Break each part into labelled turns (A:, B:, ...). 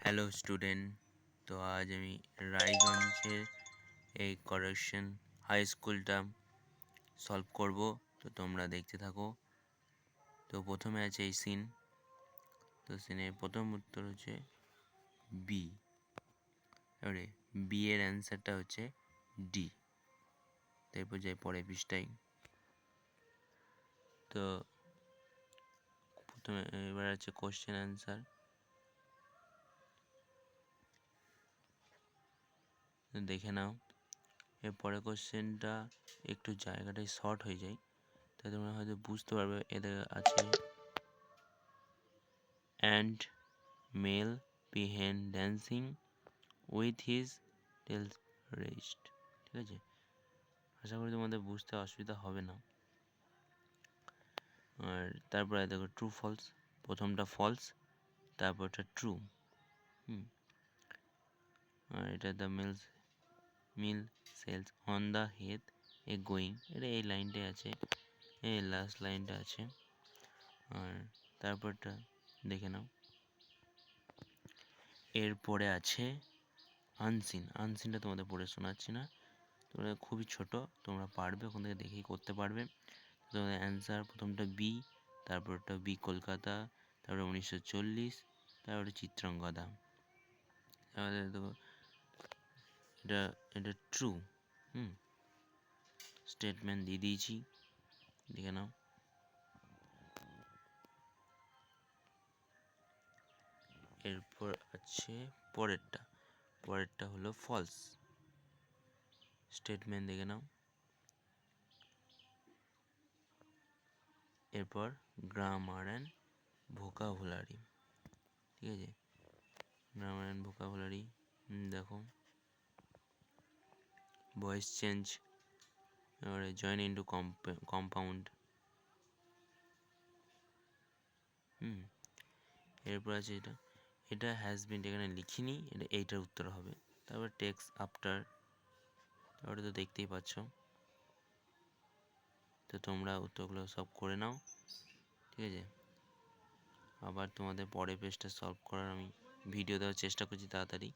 A: Hello student. তো আজ আমি রায়গঞ্জের এই কারেকশন হাই স্কুলটা সলভ করব। তো তোমরা দেখতে থাকো। তো প্রথমে আছে এই সিন। তো সিনের প্রথম উত্তর হচ্ছে বি। এবারে বি এর অ্যান্সারটা হচ্ছে ডি। তারপর যাই পরে পৃষ্ঠায়। তো প্রথমে এবার আছে কোশ্চেন অ্যান্সার। দেখে নাও। এরপরে কোশ্চেনটা একটু জায়গাটায় শর্ট হয়ে যায়, তাই তোমরা হয়তো বুঝতে পারবে। এদের আছে and male peahen dancing with his tails rest. ঠিক আছে, আশা করি তোমাদের বুঝতে অসুবিধা হবে না। আর তারপরে দেখো ট্রু ফলস। প্রথমটা ফলস, তারপরটা ট্রু। আর এটা the mill sells on the head a going, এটা এই লাইনটাই আছে, এই লাস্ট লাইনটা আছে। আর তারপরটা দেখে নাও। এরপরে আছে আনসিন। আনসিনটা তোমাদের পড়ে শোনাচ্ছি না, তোমরা খুবই ছোট, তোমরা পারবে, ওখান থেকে দেখেই করতে পারবে। তোমাদের অ্যান্সার প্রথমটা বি, তারপরটা বি কলকাতা, তারপরে 1940, তারপরে চিত্রাঙ্গদা। তাহলে দেখো এটা এটা ট্রু। স্টেটমেন্ট দিয়ে দিয়েছি, দেখে নাও। এরপর আছে পরেরটা হলো ফলস। স্টেটমেন্ট দেখে নাও। এরপর গ্রামার অ্যান্ড ভোকাবুলারি। ঠিক আছে, গ্রামার অ্যান্ড ভোকাবুলারি দেখো। ভয়েস চেঞ্জ, এবারে জয়েন ইন্টু কম্পাউন্ড। এরপর আছে এটা হ্যাজ বিন, এখানে লিখিনি, এটা এইটার উত্তর হবে। তারপর টেক্স আফটার, তারপরে তো দেখতেই পাচ্ছ। তো তোমরা উত্তরগুলো সব করে নাও। ঠিক আছে, আবার তোমাদের পরের পেজটা সলভ করার আমি ভিডিও দেওয়ার চেষ্টা করছি তাড়াতাড়ি।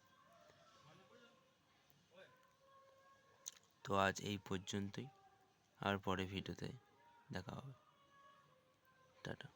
A: তো আজ এই পর্যন্তই, আর পরে ভিডিওতে দেখা হবে। টাটা।